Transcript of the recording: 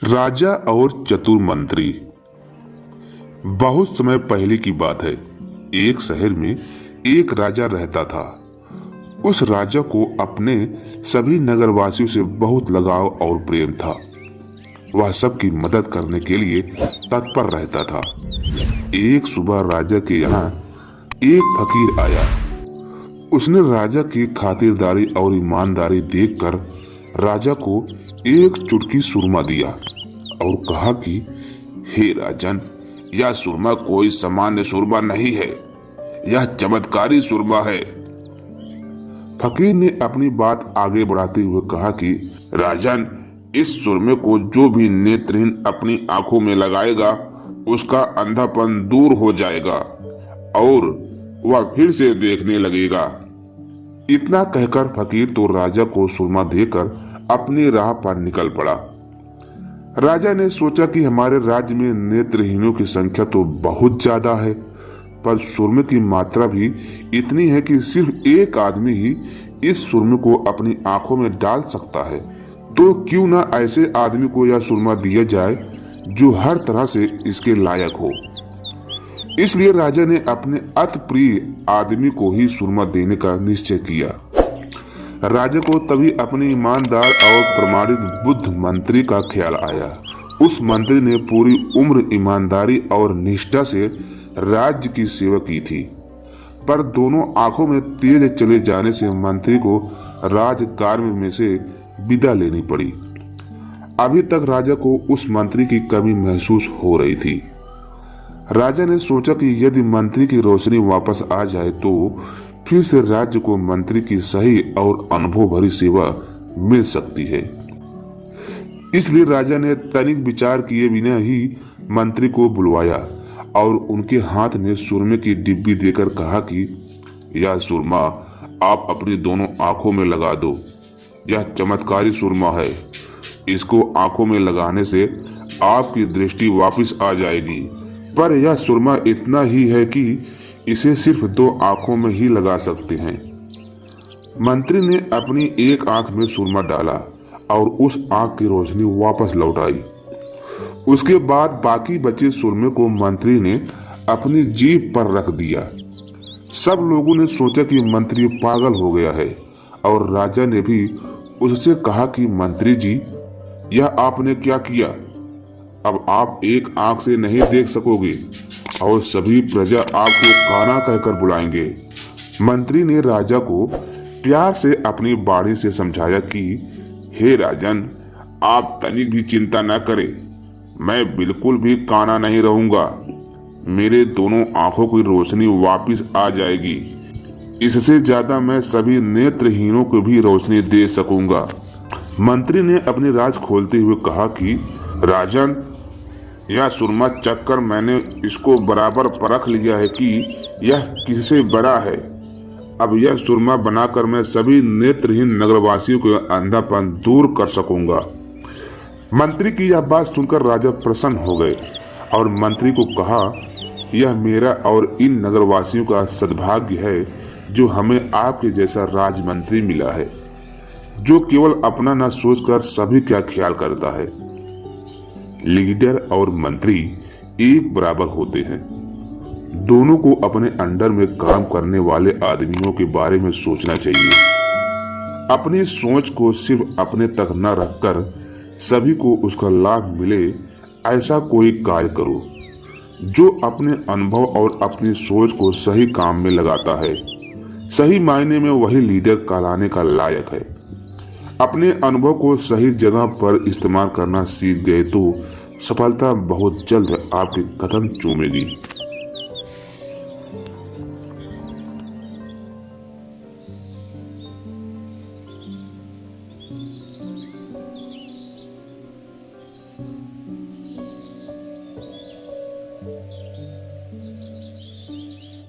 राजा और चतुर मंत्री। बहुत समय पहले की बात है। एक शहर में एक राजा रहता था। उस राजा को अपने सभी नगरवासियों से बहुत लगाव और प्रेम था। वह सबकी मदद करने के लिए तत्पर रहता था। एक सुबह राजा के यहाँ एक फकीर आया। उसने राजा की खातिरदारी और ईमानदारी देखकर राजा को एक चुटकी सुरमा दिया और कहा कि हे राजन, यह सुरमा कोई सामान्य सुरमा नहीं है, यह चमत्कारी सुरमा है। फकीर ने अपनी बात आगे बढ़ाते हुए कहा कि राजन, इस सुरमे को जो भी नेत्रहीन अपनी आंखों में लगाएगा उसका अंधापन दूर हो जाएगा और वह फिर से देखने लगेगा। इतना कहकर फकीर तो राजा को सुरमा देकर अपनी राह पर निकल पड़ा। राजा ने सोचा कि हमारे राज्य में नेत्रहीनों की संख्या तो बहुत ज्यादा है, पर सुरमे की मात्रा भी इतनी है कि सिर्फ एक आदमी ही इस सुरमे को अपनी आंखों में डाल सकता है। तो क्यों ना ऐसे आदमी को यह सुरमा दिया जाए जो हर तरह से इसके लायक हो। इसलिए राजा ने अपने अति प्रिय आदमी को ही सुरमा देने का निश्चय किया। राजा को तभी अपने ईमानदार और प्रमाणित बुद्ध मंत्री का ख्याल आया। उस मंत्री ने पूरी उम्र ईमानदारी और निष्ठा से राज्य की सेवा की थी, पर दोनों आंखों में तेज चले जाने से मंत्री को राजकार्य में से विदा लेनी पड़ी। अभी तक राजा को उस मंत्री की कमी महसूस हो रही थी। राजा ने सोचा कि यदि मंत्री की रोशनी वापस आ जाए तो फिर से राज्य को मंत्री की सही और अनुभव भरी सेवा मिल सकती है। इसलिए राजा ने तनिक विचार किए बिना ही मंत्री को बुलवाया और उनके हाथ में सुरमे की डिब्बी देकर कहा कि यह सुरमा आप अपनी दोनों आंखों में लगा दो। यह चमत्कारी सुरमा है। इसको आंखों में लगाने से आपकी दृष्टि वापस आ जाएगी, पर यह सुरमा इतना ही है कि इसे सिर्फ 2 आंखों में ही लगा सकते हैं। मंत्री ने अपनी एक आंख में सुरमा डाला और उस आंख की रोशनी वापस लौट आई। उसके बाद बाकी बचे सुरमे को मंत्री ने अपनी जीभ पर रख दिया। सब लोगों ने सोचा कि मंत्री पागल हो गया है और राजा ने भी उससे कहा कि मंत्री जी, यह आपने क्या किया? अब आप एक आंख से नहीं देख सकोगे और सभी प्रजा आपको काना कहकर बुलाएंगे। मंत्री ने राजा को प्यार से अपनी बाणी से समझाया कि हे राजन, आप तनिक भी चिंता न करें, मैं बिल्कुल भी काना नहीं रहूंगा। मेरे दोनों आंखों की रोशनी वापस आ जाएगी। इससे ज्यादा मैं सभी नेत्रहीनों को भी रोशनी दे सकूंगा। मंत्री ने अपनी राज खोलते हुए कहा कि राजन, यह सुरमा चखकर मैंने इसको बराबर परख लिया है कि यह किससे बड़ा है। अब यह सुरमा बनाकर मैं सभी नेत्रहीन नगरवासियों के अंधापन दूर कर सकूंगा। मंत्री की यह बात सुनकर राजा प्रसन्न हो गए और मंत्री को कहा, यह मेरा और इन नगरवासियों का सद्भाग्य है जो हमें आपके जैसा राजमंत्री मिला है, जो केवल अपना न सोचकर सभी का ख्याल करता है। लीडर और मंत्री एक बराबर होते हैं। दोनों को अपने अंडर में काम करने वाले आदमियों के बारे में सोचना चाहिए। अपनी सोच को सिर्फ अपने तक न रखकर सभी को उसका लाभ मिले, ऐसा कोई कार्य करो। जो अपने अनुभव और अपनी सोच को सही काम में लगाता है, सही मायने में वही लीडर कहलाने का लायक है। अपने अनुभव को सही जगह पर इस्तेमाल करना सीख गए तो सफलता बहुत जल्द आपके कदम चूमेगी।